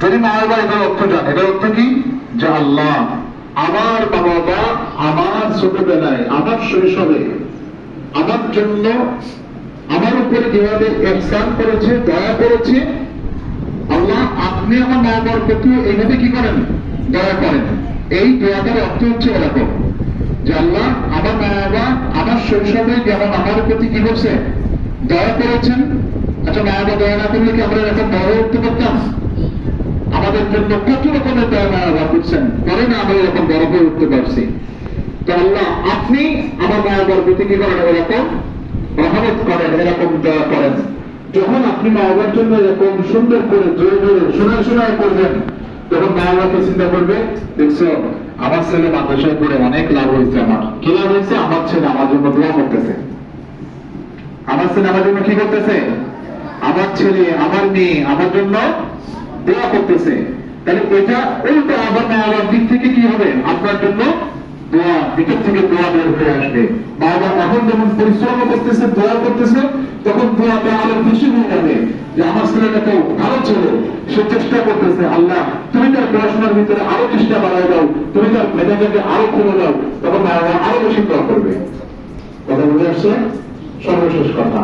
যদি মা বাবা এটার অর্থ জানে, এটার অর্থ কি? যে আল্লাহ আমার বাবা মা আমার ছোটবেলায়, আমার শৈশবে আমার জন্য আমার উপরে যেভাবে ইহসান করেছে, দয়া করেছে, আল্লাহ আপনি আমার মা বাবার প্রতি এইভাবে কি করেন? দয়া করেন। এই দয়াটার অর্থ হচ্ছে এরকম যে আল্লাহ আমার মা বাবা আমার শৈশবে যেমন আমার প্রতি কি করছে? দয়া করেছেন। আচ্ছা, মা বাবা দয়া না করলে কি আমরা এরকম বড় উঠতে পারতাম? আমাদের জন্য কত রকমের দয়া মা বাবা করছেন, পরে না আমরা এরকম বড় হয়ে উঠতে পারছি। তো আল্লাহ আপনি আমার মা বাবার প্রতি কি করেন? এরকম রহমত করেন, এরকম দয়া করেন। যখন আপনি মা বাবার জন্য এরকম সুন্দর করে জোরে জোরে শোনায় শোনায় করবেন, তখন মা বাবাকে চিন্তা করবে, দেখছো আমার ছেলে মাদ্রাসায় পড়ে অনেক লাভ হয়েছে। আমার কি লাভ হয়েছে? আমার ছেলে আমার জন্য দোয়া করতেছে। আমার ছেলে আমার জন্য কি করতেছে? আমার ছেলে আমার মেয়ে আমার জন্য দোয়া করতেছে। তাহলে এটা উল্টো আবার মা বাবার দিক থেকে কি হবে? আপনার জন্য দোয়া, ভিতর থেকে দোয়া বের হয়ে আসবে। মা বাবা এখন যখন পরিশ্রম করতেছে, দোয়া করতেছে, তখন দোয়াটা আরো বেশি হয়ে যাবে যে আমার ছেলেটাকেও ভালো ছেলে, সে চেষ্টা করতেছে। আল্লাহ তুমি তার পড়াশোনার ভিতরে আরো চেষ্টা বাড়ায় দাও, তুমি তার মেধাটাকে আরো খুলে দাও, তখন মা বাবা আরো বেশি দোয়া করবে। কথা বলে আসছে। সর্বশেষ কথা,